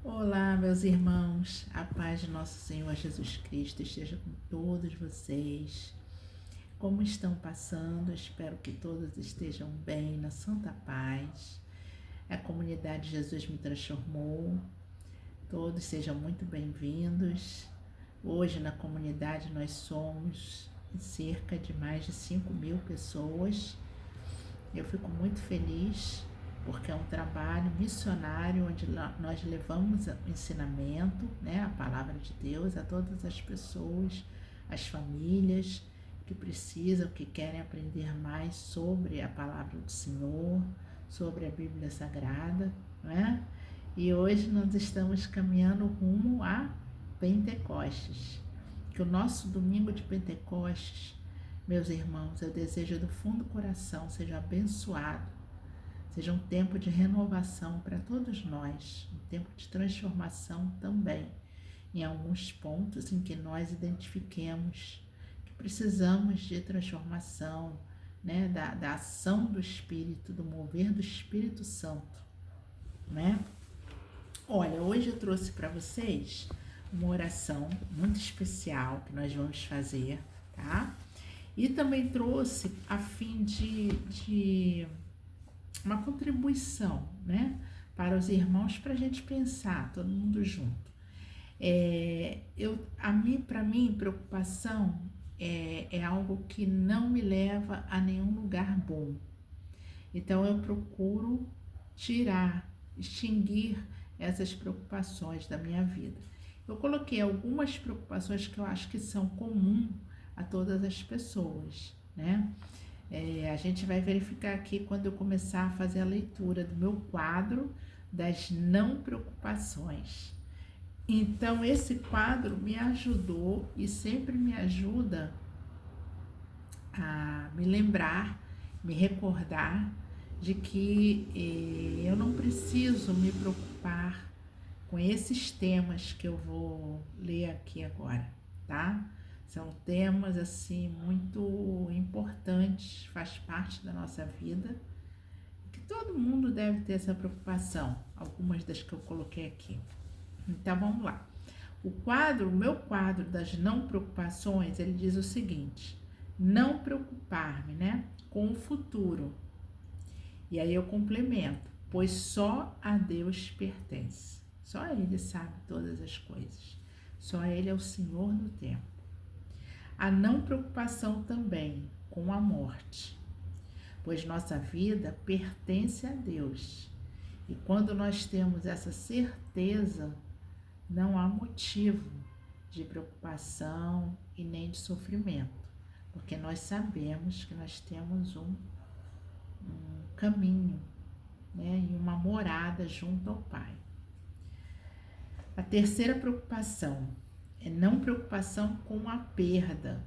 Olá, meus irmãos, a paz de nosso Senhor Jesus Cristo esteja com todos vocês. Como estão passando? Espero que todos estejam bem, na santa paz. A comunidade Jesus me transformou. Todos sejam muito bem-vindos. Hoje na comunidade nós somos cerca de mais de 5.000 pessoas. Eu fico muito feliz porque é um trabalho missionário onde nós levamos o ensinamento, né, a palavra de Deus a todas as pessoas, as famílias que precisam, que querem aprender mais sobre a palavra do Senhor, sobre a Bíblia Sagrada, né? E hoje nós estamos caminhando rumo a Pentecostes, que o nosso domingo de Pentecostes, meus irmãos, eu desejo do fundo do coração, seja abençoado, seja um tempo de renovação para todos nós, um tempo de transformação também, em alguns pontos em que nós identifiquemos que precisamos de transformação, né, da ação do Espírito, do mover do Espírito Santo, né? Olha, hoje eu trouxe para vocês uma oração muito especial que nós vamos fazer, tá? E também trouxe a fim de uma contribuição, né, para os irmãos, para a gente pensar, todo mundo junto. Para mim, preocupação é algo que não me leva a nenhum lugar bom. Então, eu procuro extinguir essas preocupações da minha vida. Eu coloquei algumas preocupações que eu acho que são comuns a todas as pessoas, né? A gente vai verificar aqui quando eu começar a fazer a leitura do meu quadro das não preocupações. Então, esse quadro me ajudou e sempre me ajuda a me lembrar, me recordar de que eu não preciso me preocupar com esses temas que eu vou ler aqui agora, tá? São temas assim muito importantes, faz parte da nossa vida, que todo mundo deve ter essa preocupação, algumas das que eu coloquei aqui. Então vamos lá. O meu quadro das não preocupações, ele diz o seguinte: não preocupar-me, né, com o futuro. E aí eu complemento, pois só a Deus pertence. Só Ele sabe todas as coisas. Só Ele é o Senhor do tempo. A não preocupação também com a morte, pois nossa vida pertence a Deus. E quando nós temos essa certeza, não há motivo de preocupação e nem de sofrimento, porque nós sabemos que nós temos um caminho, né, e uma morada junto ao Pai. A terceira preocupação é não preocupação com a perda,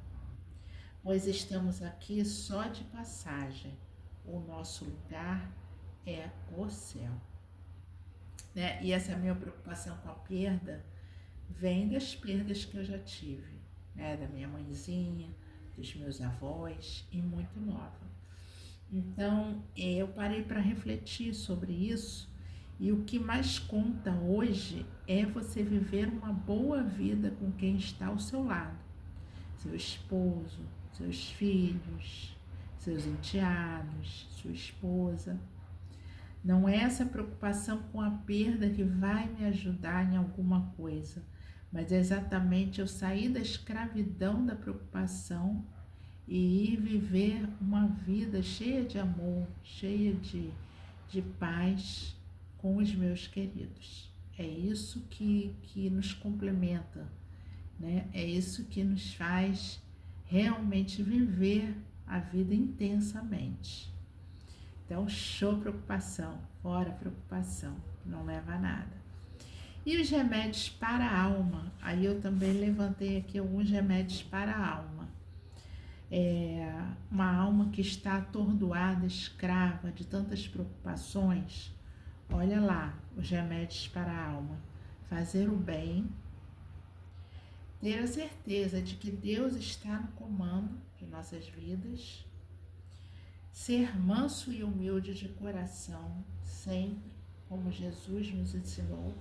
pois estamos aqui só de passagem. O nosso lugar é o céu, né? E essa minha preocupação com a perda vem das perdas que eu já tive, né? Da minha mãezinha, dos meus avós e muito nova. Então, eu parei para refletir sobre isso. E o que mais conta hoje é você viver uma boa vida com quem está ao seu lado. Seu esposo, seus filhos, seus enteados, sua esposa. Não é essa preocupação com a perda que vai me ajudar em alguma coisa, mas é exatamente eu sair da escravidão da preocupação e ir viver uma vida cheia de amor, cheia de paz com os meus queridos. É isso que nos complementa, né? É isso que nos faz realmente viver a vida intensamente. Então, show preocupação, fora preocupação, não leva a nada. E os remédios para a alma? Aí eu também levantei aqui alguns remédios para a alma. Uma alma que está atordoada, escrava de tantas preocupações. Olha lá, os remédios para a alma: fazer o bem, ter a certeza de que Deus está no comando de nossas vidas, ser manso e humilde de coração, sempre como Jesus nos ensinou,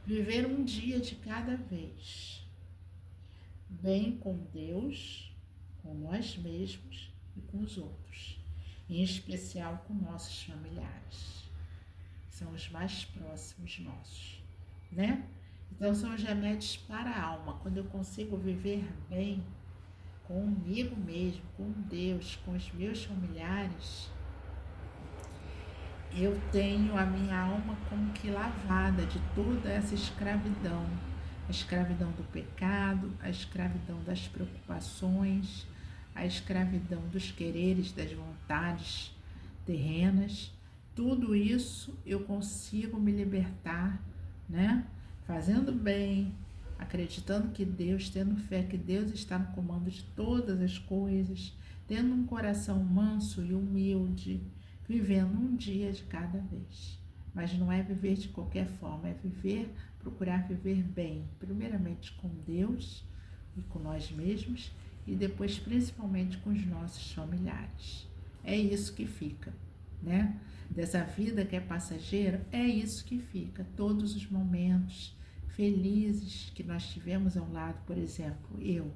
Viver um dia de cada vez, bem com Deus, com nós mesmos e com os outros, em especial com nossos familiares, que são os mais próximos nossos, né? Então são os remédios para a alma. Quando eu consigo viver bem comigo mesmo, com Deus, com os meus familiares, eu tenho a minha alma como que lavada de toda essa escravidão. A escravidão do pecado, a escravidão das preocupações, a escravidão dos quereres, das vontades terrenas. Tudo isso eu consigo me libertar, né? Fazendo bem, acreditando que Deus, tendo fé que Deus está no comando de todas as coisas, tendo um coração manso e humilde, vivendo um dia de cada vez. Mas não é viver de qualquer forma, é procurar viver bem, primeiramente com Deus e com nós mesmos, e depois principalmente com os nossos familiares. É isso que fica, né? Dessa vida que é passageira, é isso que fica. Todos os momentos felizes que nós tivemos ao lado, por exemplo, eu,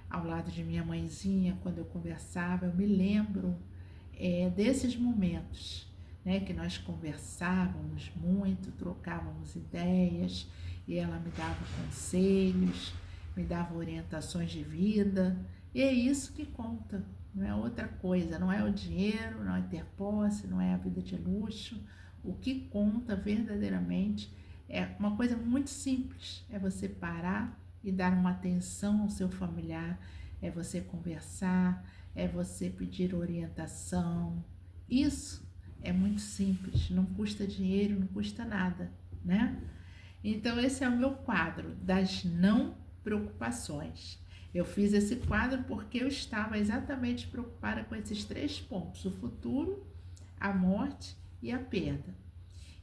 ao lado de minha mãezinha, quando eu conversava, eu me lembro desses momentos, né, que nós conversávamos muito, trocávamos ideias, e ela me dava conselhos, me dava orientações de vida, e é isso que conta, não é outra coisa, não é o dinheiro, não é ter posse, não é a vida de luxo. O que conta verdadeiramente é uma coisa muito simples, é você parar e dar uma atenção ao seu familiar, é você conversar, é você pedir orientação. Isso é muito simples, não custa dinheiro, não custa nada, né? Então esse é o meu quadro das não preocupações. Eu fiz esse quadro porque eu estava exatamente preocupada com esses 3 pontos: o futuro, a morte e a perda.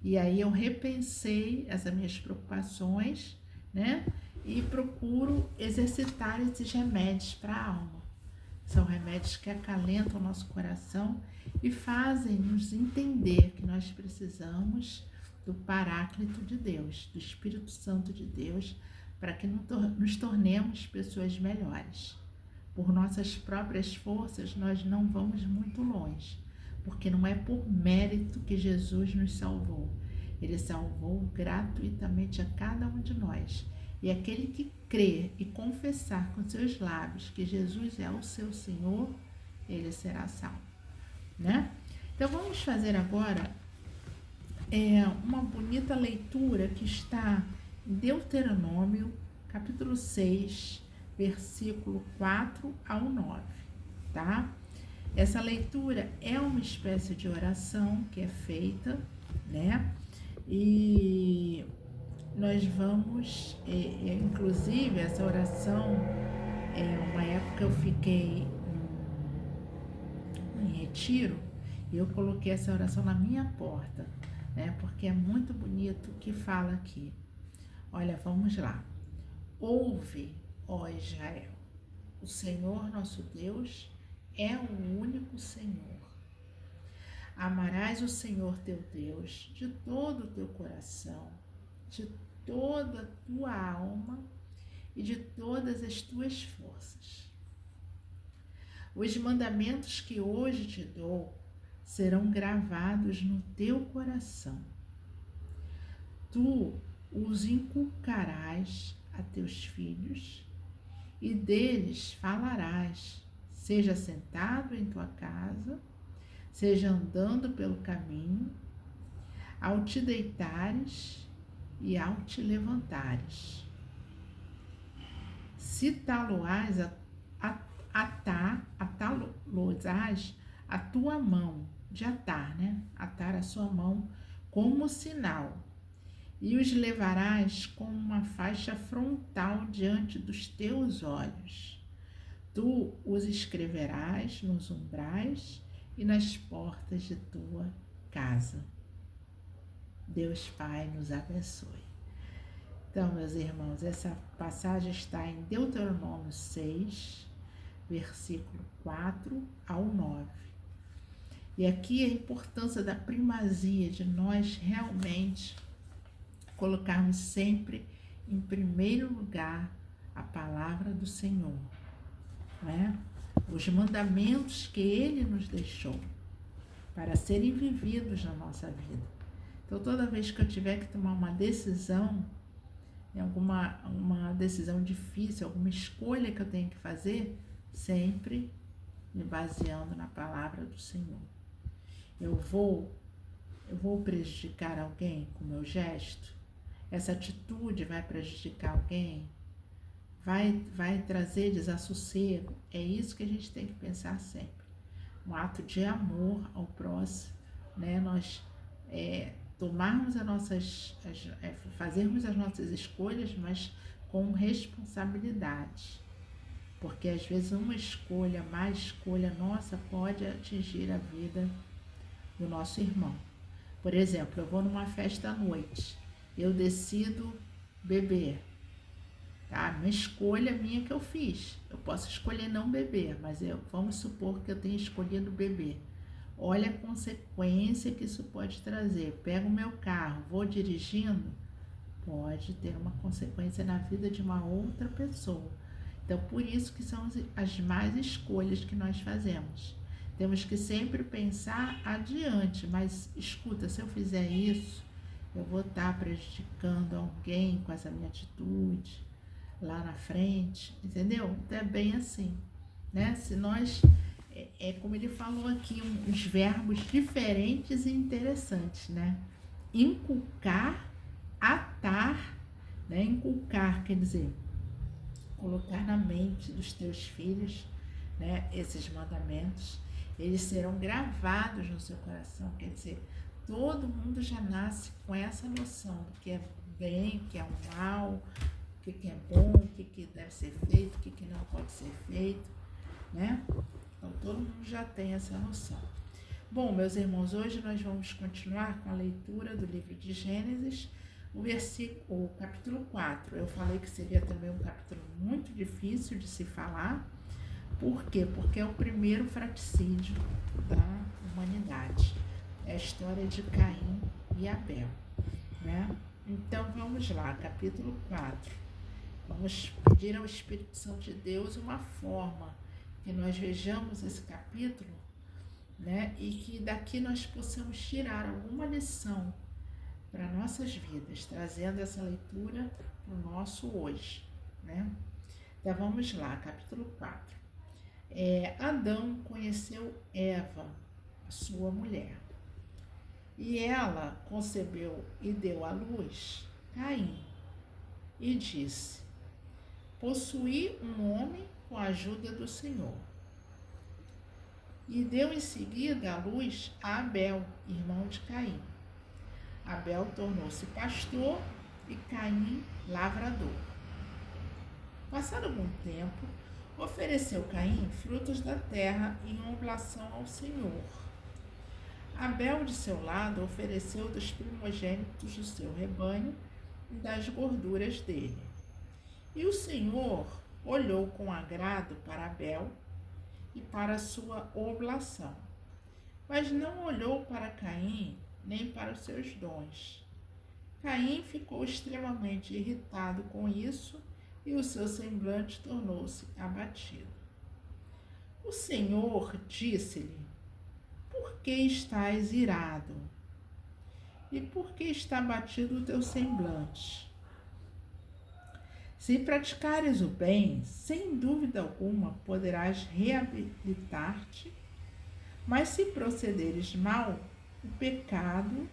E aí eu repensei essas minhas preocupações, né? E procuro exercitar esses remédios para a alma. São remédios que acalentam o nosso coração e fazem nos entender que nós precisamos do Paráclito de Deus, do Espírito Santo de Deus, para que nos tornemos pessoas melhores. Por nossas próprias forças, nós não vamos muito longe, porque não é por mérito que Jesus nos salvou. Ele salvou gratuitamente a cada um de nós. E aquele que crer e confessar com seus lábios que Jesus é o seu Senhor, ele será salvo, né? Então vamos fazer agora uma bonita leitura que está em Deuteronômio, capítulo 6, versículo 4 ao 9, tá? Essa leitura é uma espécie de oração que é feita, né? E nós vamos, inclusive essa oração, uma época eu fiquei em retiro e eu coloquei essa oração na minha porta, né? Porque é muito bonito o que fala aqui. Olha, vamos lá. Ouve, ó Israel, o Senhor nosso Deus é o único Senhor. Amarás o Senhor teu Deus de todo o teu coração, de toda a tua alma e de todas as tuas forças. Os mandamentos que hoje te dou serão gravados no teu coração. Tu os inculcarás a teus filhos e deles falarás, seja sentado em tua casa, seja andando pelo caminho, ao te deitares e ao te levantares. Se taloás atá-los a tua mão, de atar, né? Atar a sua mão como sinal, e os levarás com uma faixa frontal diante dos teus olhos. Tu os escreverás nos umbrais e nas portas de tua casa. Deus Pai nos abençoe. Então, meus irmãos, essa passagem está em Deuteronômio 6, versículo 4 ao 9. E aqui a importância da primazia de nós realmente colocarmos sempre em primeiro lugar a palavra do Senhor, né? Os mandamentos que Ele nos deixou para serem vividos na nossa vida. Então, toda vez que eu tiver que tomar uma decisão, uma decisão difícil, alguma escolha que eu tenho que fazer, sempre me baseando na palavra do Senhor. Eu vou prejudicar alguém com o meu gesto? Essa atitude vai prejudicar alguém? Vai trazer desassossego? É isso que a gente tem que pensar sempre. Um ato de amor ao próximo, né? Nós fazermos as nossas escolhas, mas com responsabilidade. Porque às vezes uma escolha, má escolha nossa, pode atingir a vida do nosso irmão. Por exemplo, eu vou numa festa à noite, eu decido beber, tá? Uma escolha minha que eu fiz. Eu posso escolher não beber, mas vamos supor que eu tenha escolhido beber. Olha a consequência que isso pode trazer. Pego o meu carro, vou dirigindo, pode ter uma consequência na vida de uma outra pessoa. Então, por isso que são as más escolhas que nós fazemos. Temos que sempre pensar adiante, mas escuta, se eu fizer isso, eu vou estar prejudicando alguém com essa minha atitude lá na frente, entendeu? Então é bem assim, né? Se nós, como ele falou aqui, uns verbos diferentes e interessantes, né? Inculcar, atar, né? Inculcar quer dizer colocar na mente dos teus filhos, né, esses mandamentos, eles serão gravados no seu coração, quer dizer, todo mundo já nasce com essa noção do que é bem, o que é o mal, o que é bom, o que deve ser feito, o que não pode ser feito, né? Então todo mundo já tem essa noção. Bom, meus irmãos, hoje nós vamos continuar com a leitura do livro de Gênesis, o capítulo 4. Eu falei que seria também um capítulo muito difícil de se falar. Por quê? Porque é o primeiro fratricídio da humanidade. É a história de Caim e Abel, né? Então vamos lá, capítulo 4. Vamos pedir ao Espírito Santo de Deus uma forma que nós vejamos esse capítulo, né? E que daqui nós possamos tirar alguma lição para nossas vidas, trazendo essa leitura para o nosso hoje, né? Então vamos lá, capítulo 4. Adão conheceu Eva, a sua mulher, e ela concebeu e deu à luz Caim, e disse: possuí um homem com a ajuda do Senhor. E deu em seguida à luz a Abel, irmão de Caim. Abel tornou-se pastor e Caim lavrador. Passado algum tempo, ofereceu Caim frutos da terra em oblação ao Senhor. Abel, de seu lado, ofereceu dos primogênitos do seu rebanho e das gorduras dele. E o Senhor olhou com agrado para Abel e para a sua oblação, mas não olhou para Caim nem para os seus dons. Caim ficou extremamente irritado com isso e o seu semblante tornou-se abatido. O Senhor disse-lhe: por que estás irado? E por que está abatido o teu semblante? Se praticares o bem, sem dúvida alguma poderás reabilitar-te, mas se procederes mal, o pecado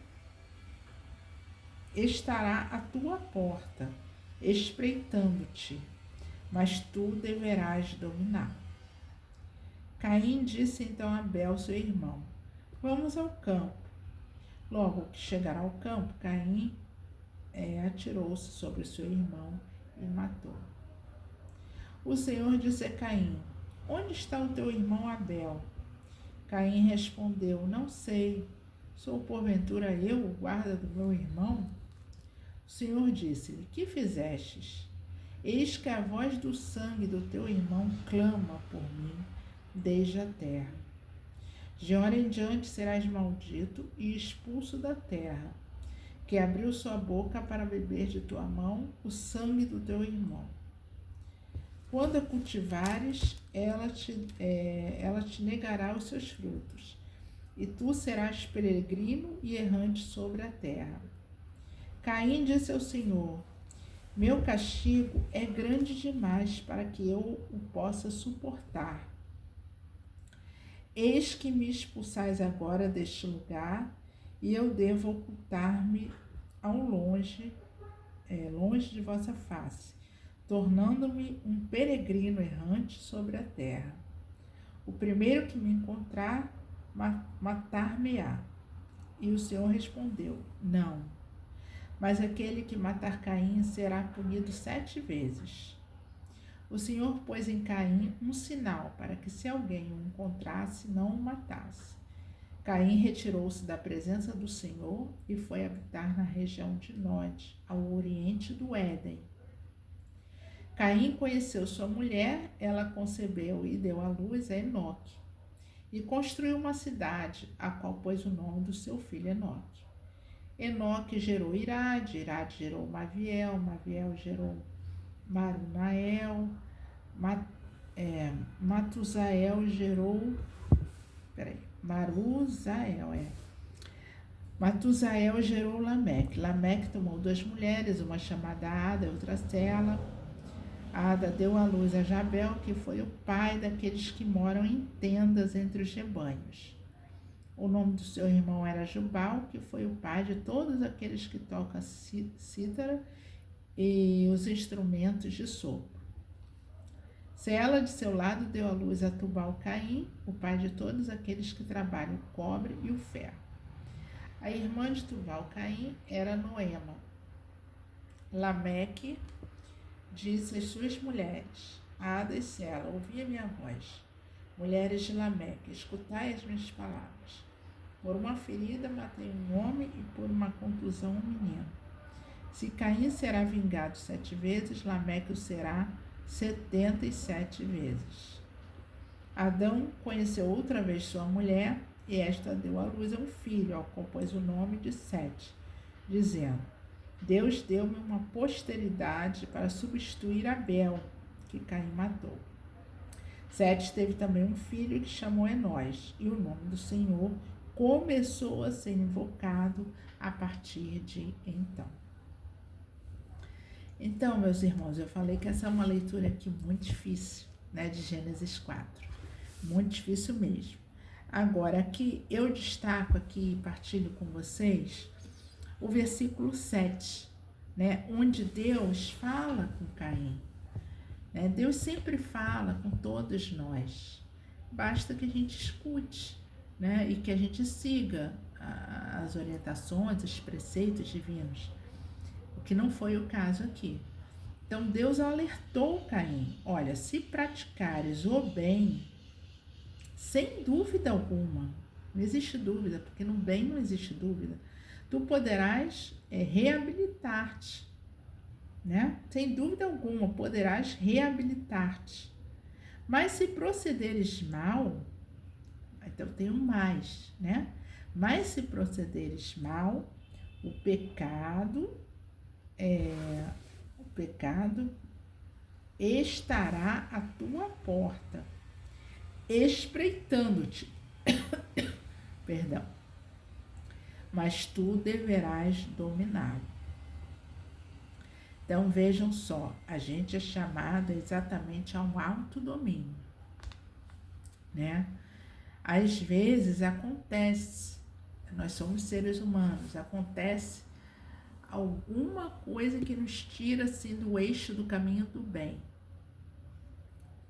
estará à tua porta, espreitando-te, mas tu deverás dominar. Caim disse então a Abel, seu irmão: vamos ao campo. Logo que chegaram ao campo, Caim atirou-se sobre o seu irmão e matou. O Senhor disse a Caim: onde está o teu irmão Abel? Caim respondeu: não sei. Sou porventura eu o guarda do meu irmão? O Senhor disse-lhe: que fizestes? Eis que a voz do sangue do teu irmão clama por mim desde a terra. De hora em diante serás maldito e expulso da terra, que abriu sua boca para beber de tua mão o sangue do teu irmão. Quando a cultivares, ela te negará os seus frutos, e tu serás peregrino e errante sobre a terra. Caim disse ao Senhor: meu castigo é grande demais para que eu o possa suportar. Eis que me expulsais agora deste lugar, e eu devo ocultar-me longe de vossa face, tornando-me um peregrino errante sobre a terra. O primeiro que me encontrar, matar-me-á. E o Senhor respondeu: não, mas aquele que matar Caim será punido 7 vezes. O Senhor pôs em Caim um sinal para que, se alguém o encontrasse, não o matasse. Caim retirou-se da presença do Senhor e foi habitar na região de Nod, ao oriente do Éden. Caim conheceu sua mulher, ela concebeu e deu à luz a Enoque, e construiu uma cidade, a qual pôs o nome do seu filho Enoque. Enoque gerou Irade, Irade gerou Maviel, Maviel gerou Marunael, Matusael gerou... Matusael gerou Lameque. Lameque tomou 2 mulheres, uma chamada Ada e outra Sela. Ada deu à luz a Jabel, que foi o pai daqueles que moram em tendas entre os rebanhos. O nome do seu irmão era Jubal, que foi o pai de todos aqueles que tocam cítara e os instrumentos de sopro. Sela, de seu lado, deu à luz a Tubal-Caim, o pai de todos aqueles que trabalham o cobre e o ferro. A irmã de Tubal-Caim era Noema. Lameque disse às suas mulheres, Ada e Sela: ouvi a minha voz. Mulheres de Lameque, escutai as minhas palavras. Por uma ferida matei um homem e por uma contusão um menino. Se Caim será vingado 7 vezes, Lameque o será 77 vezes. Adão conheceu outra vez sua mulher, e esta deu à luz a um filho, ao qual pôs o nome de Sete, dizendo: Deus deu-me uma posteridade para substituir Abel, que Caim matou. Sete teve também um filho que chamou Enós, e o nome do Senhor começou a ser invocado a partir de então. Então, meus irmãos, eu falei que essa é uma leitura aqui muito difícil, né, de Gênesis 4. Muito difícil mesmo. Agora, aqui eu destaco aqui e partilho com vocês o versículo 7, né, onde Deus fala com Caim. Né? Deus sempre fala com todos nós. Basta que a gente escute, né, e que a gente siga as orientações, os preceitos divinos. O que não foi o caso aqui. Então Deus alertou Caim: olha, se praticares o bem, sem dúvida alguma, não existe dúvida, porque no bem não existe dúvida, tu poderás reabilitar-te, né? Sem dúvida alguma, poderás reabilitar-te. Mas se procederes mal, então tem um mais, né? Mas se procederes mal, o pecado estará à tua porta, espreitando-te. Perdão. Mas tu deverás dominá-lo. Então vejam só, a gente é chamado exatamente a um autodomínio, né? Às vezes acontece, nós somos seres humanos, acontece alguma coisa que nos tira assim do eixo do caminho do bem.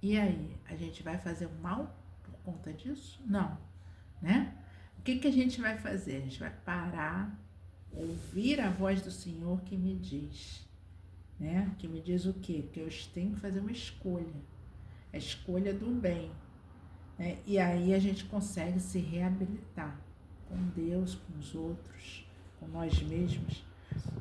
E aí, a gente vai fazer o mal por conta disso? Não, né? O que a gente vai fazer? A gente vai parar, ouvir a voz do Senhor que me diz, né? Que me diz o quê? Que eu tenho que fazer uma escolha, a escolha do bem, né? E aí a gente consegue se reabilitar com Deus, com os outros, com nós mesmos.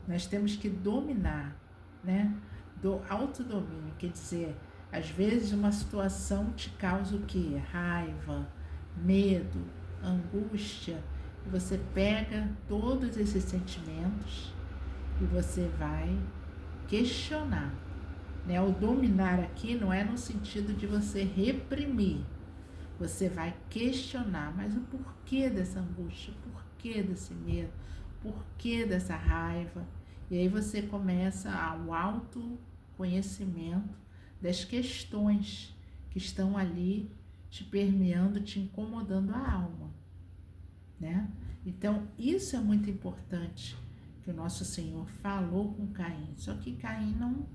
Nós temos que dominar, né? Do autodomínio, quer dizer, às vezes uma situação te causa o quê? Raiva, medo, angústia, Você pega todos esses sentimentos e você vai questionar, né? O dominar aqui não é no sentido de você reprimir. Você vai questionar, mas o porquê dessa angústia, o porquê desse medo, o porquê dessa raiva. E aí você começa ao autoconhecimento das questões que estão ali te permeando, te incomodando a alma, né? Então, isso é muito importante que o nosso Senhor falou com Caim. Só que Caim não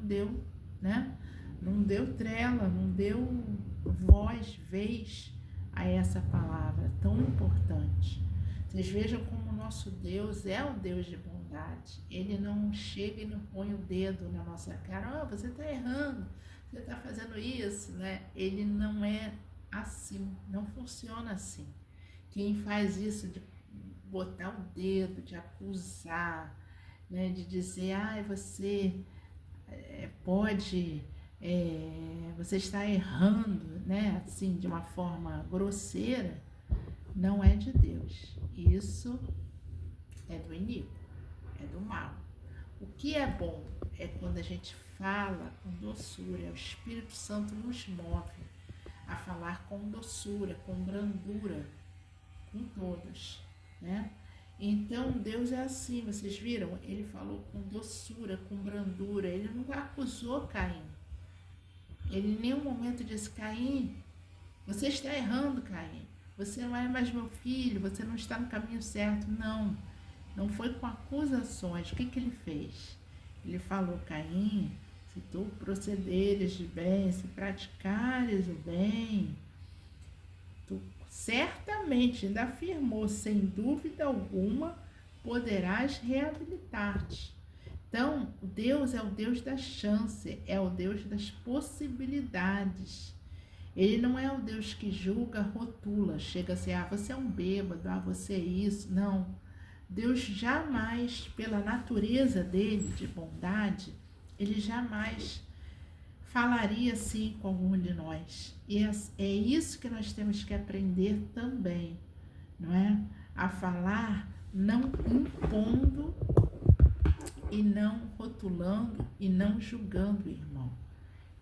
deu, né? Não deu trela, não deu vez a essa palavra tão importante. Vocês vejam como o nosso Deus é um Deus de bondade. Ele não chega e não põe o dedo na nossa cara. Você está errando, você está fazendo isso, né? Ele não é assim, não funciona assim. Quem faz isso de botar o dedo, de acusar, né? De dizer, você pode, você está errando, né? Assim, de uma forma grosseira, não é de Deus. Isso é do inimigo, é do mal. O que é bom é quando a gente fala com doçura, o Espírito Santo nos move a falar com doçura, com brandura, com todos, né? Então Deus é assim, vocês viram? Ele falou com doçura, com brandura, ele não acusou Caim. Ele em nenhum momento disse, Caim, você está errando, Caim. Você não é mais meu filho, você não está no caminho certo. Não foi com acusações. O que ele fez? Ele falou, Caim, se tu procederes de bem, se praticares o bem, tu certamente, ainda afirmou, sem dúvida alguma, poderás reabilitar-te. Então, Deus é o Deus da chance, é o Deus das possibilidades. Ele não é o Deus que julga, rotula, chega assim, você é um bêbado, você é isso. Não. Deus jamais, pela natureza dele, de bondade, ele jamais falaria assim com algum de nós. E é isso que nós temos que aprender também, não é? A falar não impondo e não rotulando e não julgando o irmão,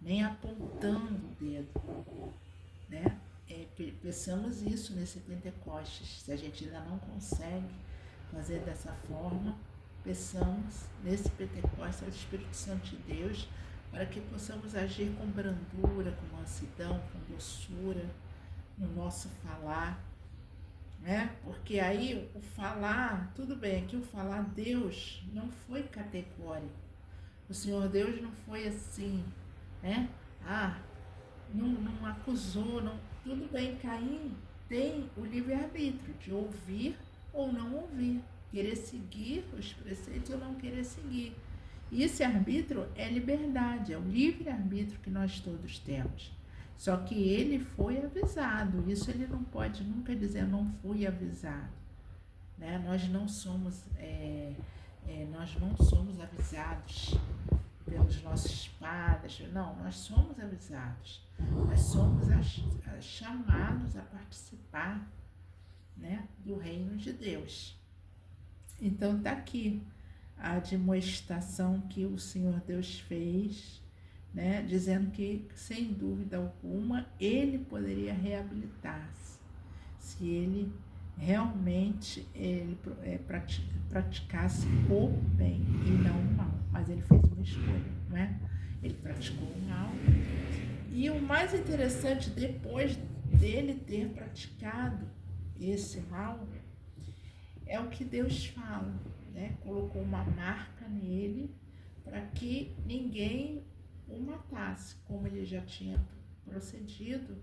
nem apontando o dedo, né? Pensamos isso nesse Pentecostes. Se a gente ainda não consegue fazer dessa forma, peçamos nesse Pentecostes ao Espírito Santo de Deus para que possamos agir com brandura, com mansidão, com doçura no nosso falar, né? Porque aí o falar, tudo bem, aqui o falar Deus não foi categórico. O Senhor Deus não foi assim, né? Não acusou, não. Tudo bem, Caim tem o livre-arbítrio de ouvir ou não ouvir, querer seguir os preceitos ou não querer seguir. E esse arbítrio é liberdade, é o livre-arbítrio que nós todos temos. Só que ele foi avisado, isso ele não pode nunca dizer, eu não fui avisado. Né? Nós não somos avisados pelos nossos padres, não, nós somos avisados, nós somos chamados a participar, né, do reino de Deus. Então está aqui a admoestação que o Senhor Deus fez, né, dizendo que, sem dúvida alguma, ele poderia reabilitar-se, se ele realmente praticasse o bem e não o mal. Mas ele fez uma escolha, não é? Ele praticou o mal. E o mais interessante, depois dele ter praticado esse mal, é o que Deus fala, né? Colocou uma marca nele para que ninguém o matasse, como ele já tinha procedido,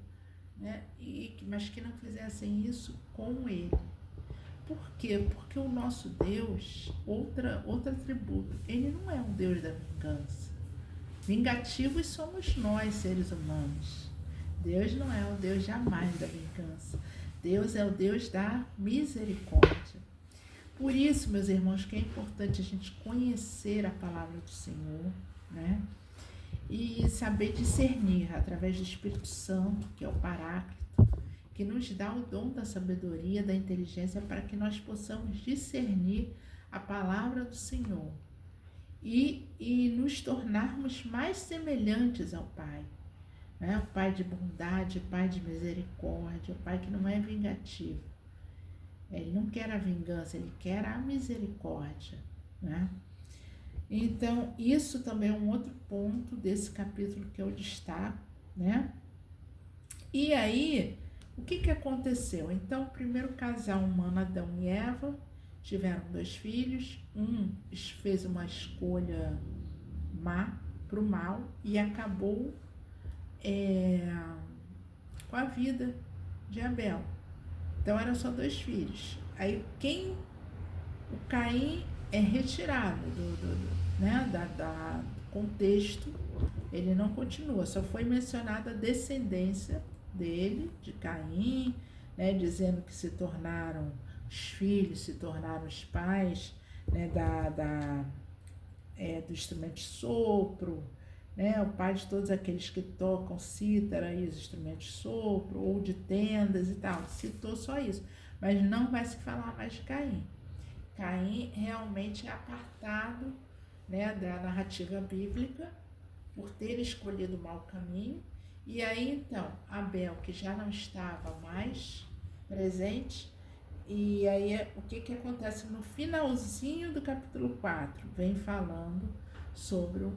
né? Mas que não fizessem isso com ele. Por quê? Porque o nosso Deus, outro atributo, ele não é um Deus da vingança. Vingativos somos nós, seres humanos. Deus não é o Deus jamais da vingança. Deus é o Deus da misericórdia. Por isso, meus irmãos, que é importante a gente conhecer a palavra do Senhor, né? E saber discernir através do Espírito Santo, que é o Paráclito, que nos dá o dom da sabedoria, da inteligência, para que nós possamos discernir a palavra do Senhor e nos tornarmos mais semelhantes ao Pai. Né? O Pai de bondade, o Pai de misericórdia, o Pai que não é vingativo. Ele não quer a vingança, ele quer a misericórdia. Né? Então, isso também é um outro ponto desse capítulo que eu destaco. Né? E aí, o que aconteceu? Então, o primeiro casal humano, Adão e Eva, tiveram 2 filhos. Um fez uma escolha má para o mal e acabou com a vida de Abel. Então, eram só 2 filhos. Aí, o Caim é retirado do contexto, ele não continua, só foi mencionada a descendência dele, de Caim, né, dizendo que os filhos se tornaram os pais, né, do instrumento de sopro, né, o pai de todos aqueles que tocam cítara e os instrumentos de sopro, ou de tendas e tal. Citou só isso, mas não vai se falar mais de Caim. Caim realmente é apartado, né, da narrativa bíblica por ter escolhido o mau caminho. E aí então Abel, que já não estava mais presente, e aí o que acontece no finalzinho do capítulo 4? Vem falando sobre o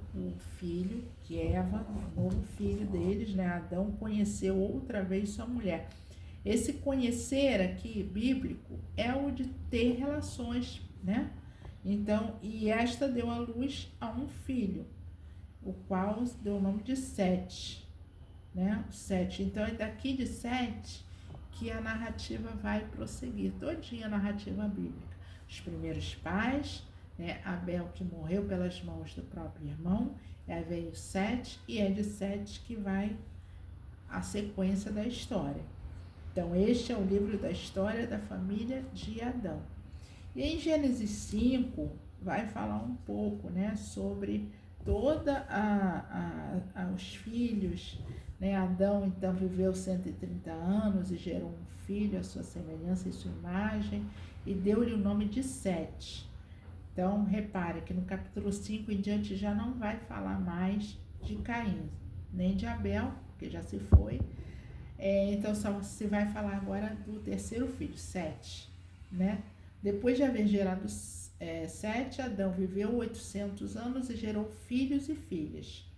filho, que Eva, o novo filho deles, né? Adão conheceu outra vez sua mulher. Esse conhecer aqui, bíblico, é o de ter relações, né? Então, e esta deu à luz a um filho, o qual deu o nome de Sete, né? Sete. Então, é daqui de Sete que a narrativa vai prosseguir, todinha a narrativa bíblica. Os primeiros pais, né? Abel, que morreu pelas mãos do próprio irmão, aí veio Sete, e é de Sete que vai a sequência da história. Então, este é o livro da história da família de Adão. E em Gênesis 5, vai falar um pouco, né, sobre toda os filhos, né? Adão, então, viveu 130 anos e gerou um filho à sua semelhança e sua imagem, e deu-lhe o nome de Sete. Então, repare que no capítulo 5 em diante já não vai falar mais de Caim, nem de Abel, porque já se foi. Então, só se vai falar agora do terceiro filho, Sete, né? Depois de haver gerado Sete, Adão viveu 800 anos e gerou filhos e filhas.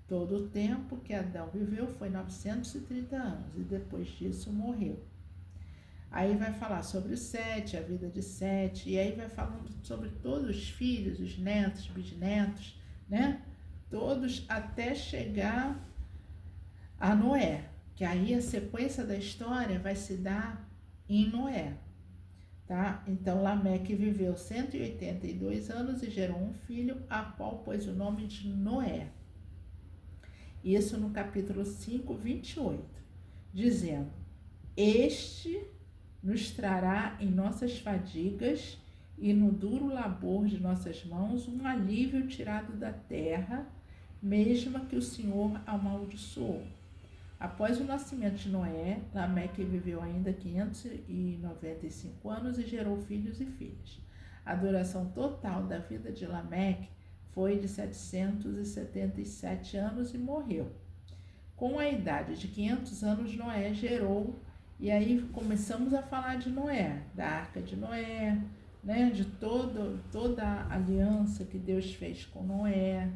Todo o tempo que Adão viveu foi 930 anos, e depois disso morreu. Aí vai falar sobre o Sete, a vida de Sete, e aí vai falando sobre todos os filhos, os netos, bisnetos, né? Todos até chegar a Noé, que aí a sequência da história vai se dar em Noé, tá? Então, Lameque viveu 182 anos e gerou um filho, a qual pôs o nome de Noé. Isso no capítulo 5, 28, dizendo: Este nos trará em nossas fadigas e no duro labor de nossas mãos um alívio tirado da terra, mesmo que o Senhor amaldiçoou. Após o nascimento de Noé, Lameque viveu ainda 595 anos e gerou filhos e filhas. A duração total da vida de Lameque foi de 777 anos e morreu. Com a idade de 500 anos, Noé gerou, e aí começamos a falar de Noé, da Arca de Noé, né, de toda a aliança que Deus fez com Noé.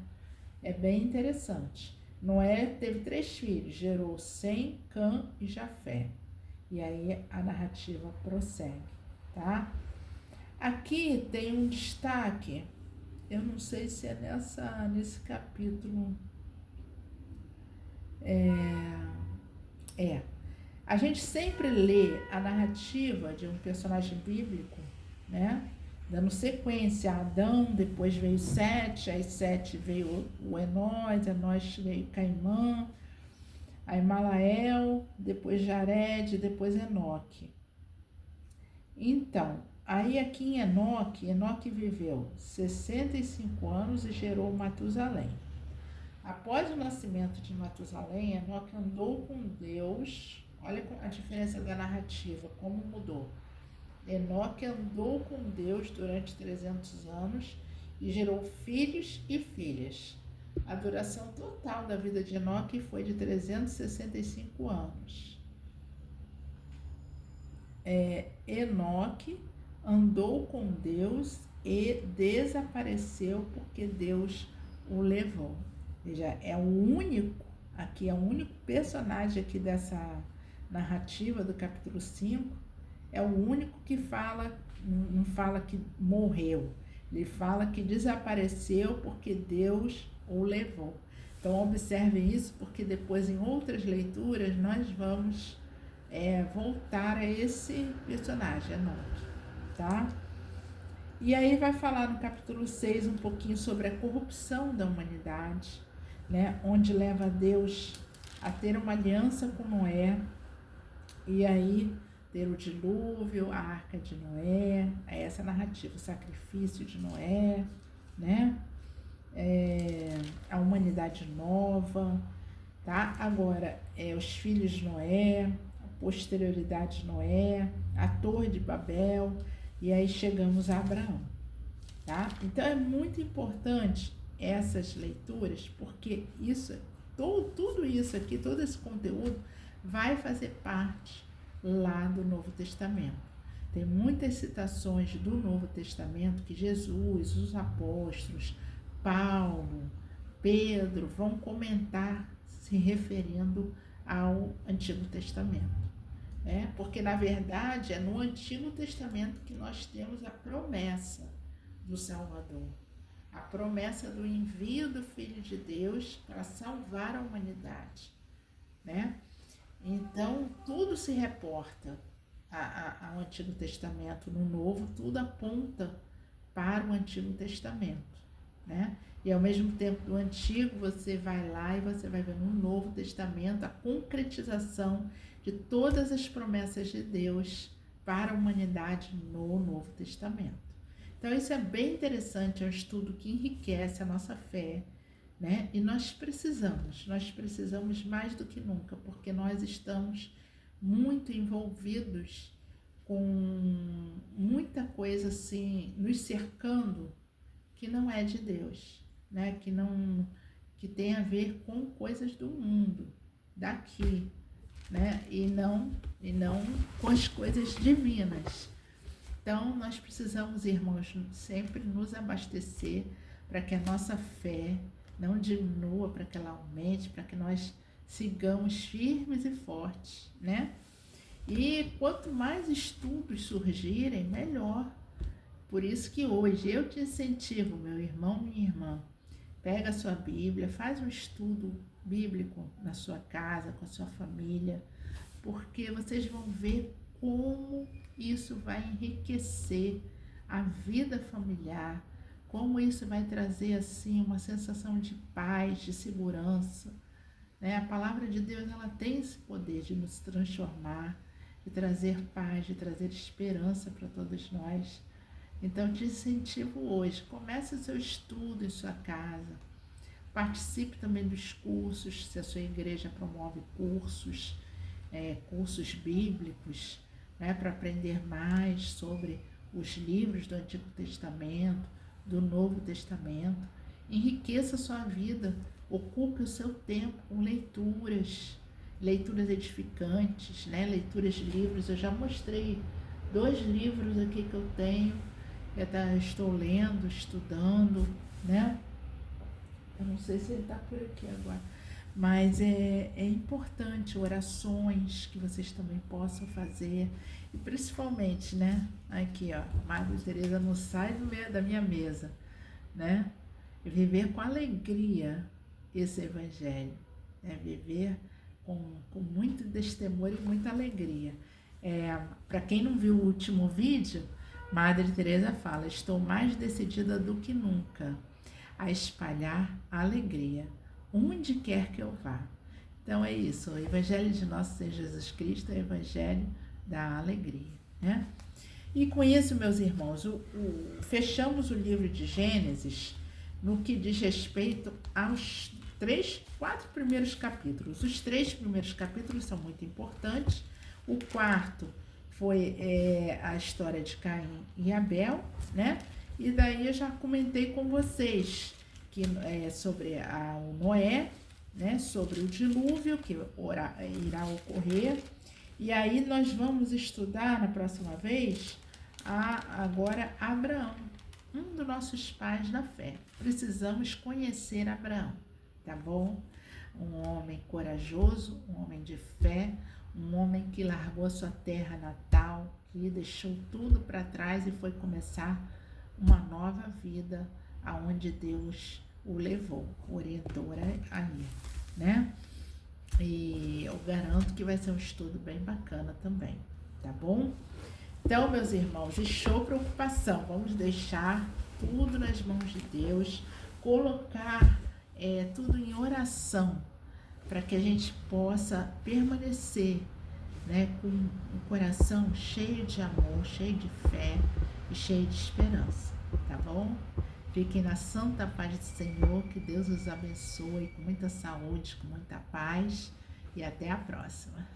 É bem interessante. Noé teve 3 filhos, gerou Sem, Cã e Jafé. E aí a narrativa prossegue, tá? Aqui tem um destaque, eu não sei se é nesse capítulo. A gente sempre lê a narrativa de um personagem bíblico, né? Dando sequência a Adão, depois veio Sete, aí Sete veio o Enós veio Caimã, aí Malael, depois Jared, depois Enoque. Então, aí aqui em Enoque viveu 65 anos e gerou Matusalém. Após o nascimento de Matusalém, Enoque andou com Deus, Olha a diferença da narrativa, como mudou. Enoque andou com Deus durante 300 anos e gerou filhos e filhas. A duração total da vida de Enoque foi de 365 anos. Enoque andou com Deus e desapareceu porque Deus o levou. Veja, é o único personagem aqui dessa narrativa do capítulo 5, é o único que fala, não fala que morreu, ele fala que desapareceu porque Deus o levou. Então observem isso, porque depois em outras leituras nós vamos voltar a esse personagem, Enoque, tá? E aí vai falar no capítulo 6 um pouquinho sobre a corrupção da humanidade, né? Onde leva Deus a ter uma aliança com Noé, e aí ter o dilúvio, a arca de Noé, essa narrativa, o sacrifício de Noé, né? A humanidade nova, tá? Agora, os filhos de Noé, a posterioridade de Noé, a Torre de Babel, e aí chegamos a Abraão, tá? Então é muito importante essas leituras, porque tudo isso aqui, todo esse conteúdo vai fazer parte lá do Novo Testamento. Tem muitas citações do Novo Testamento que Jesus, os apóstolos, Paulo, Pedro vão comentar se referindo ao Antigo Testamento. Porque, na verdade, é no Antigo Testamento que nós temos a promessa do Salvador, a promessa do envio do Filho de Deus para salvar a humanidade, né? Então, tudo se reporta ao Antigo Testamento. No Novo, tudo aponta para o Antigo Testamento, né? E ao mesmo tempo do Antigo, você vai lá e você vai ver no Novo Testamento a concretização de todas as promessas de Deus para a humanidade no Novo Testamento. Então isso é bem interessante, é um estudo que enriquece a nossa fé, né? E nós precisamos mais do que nunca, porque nós estamos muito envolvidos com muita coisa assim, nos cercando, que não é de Deus, né? Que tem a ver com coisas do mundo, daqui, né? E não com as coisas divinas. Então, nós precisamos, irmãos, sempre nos abastecer para que a nossa fé não diminua, para que ela aumente, para que nós sigamos firmes e fortes, né? E quanto mais estudos surgirem, melhor. Por isso que hoje eu te incentivo, meu irmão, minha irmã, pega a sua Bíblia, faz um estudo bíblico na sua casa, com a sua família, porque vocês vão ver como isso vai enriquecer a vida familiar, como isso vai trazer assim uma sensação de paz, de segurança, né? A palavra de Deus, ela tem esse poder de nos transformar, de trazer paz, de trazer esperança para todos nós. Então te incentivo hoje, comece o seu estudo em sua casa, participe também dos cursos, se a sua igreja promove cursos, cursos bíblicos, né, para aprender mais sobre os livros do Antigo Testamento, do Novo Testamento. Enriqueça a sua vida, ocupe o seu tempo com leituras edificantes, né, leituras de livros. Eu já mostrei 2 livros aqui que eu tenho, estou lendo, estudando, né? Eu não sei se ele está por aqui agora, mas é importante orações que vocês também possam fazer, e principalmente, né? Aqui, ó, Madre Teresa não sai da minha mesa, né? Viver com alegria esse evangelho, né? Viver com muito destemor e muita alegria. Para quem não viu o último vídeo, Madre Teresa fala: estou mais decidida do que nunca a espalhar a alegria, onde quer que eu vá. Então é isso, o Evangelho de Nosso Senhor Jesus Cristo é o Evangelho da alegria, né? E com isso, meus irmãos, fechamos o livro de Gênesis no que diz respeito quatro primeiros capítulos. Os 3 primeiros capítulos são muito importantes. O quarto foi a história de Caim e Abel, né? E daí eu já comentei com vocês que sobre o Noé, né? Sobre o dilúvio que irá ocorrer. E aí nós vamos estudar na próxima vez agora Abraão, um dos nossos pais da fé. Precisamos conhecer Abraão, tá bom? Um homem corajoso, um homem de fé, um homem que largou a sua terra natal, que deixou tudo para trás e foi começar uma nova vida aonde Deus o levou, orientou aí, né? E eu garanto que vai ser um estudo bem bacana também, tá bom? Então, meus irmãos, show preocupação, vamos deixar tudo nas mãos de Deus, colocar tudo em oração, para que a gente possa permanecer, né, com o coração cheio de amor, cheio de fé e cheio de esperança, tá bom? Fiquem na santa paz do Senhor, que Deus os abençoe com muita saúde, com muita paz e até a próxima.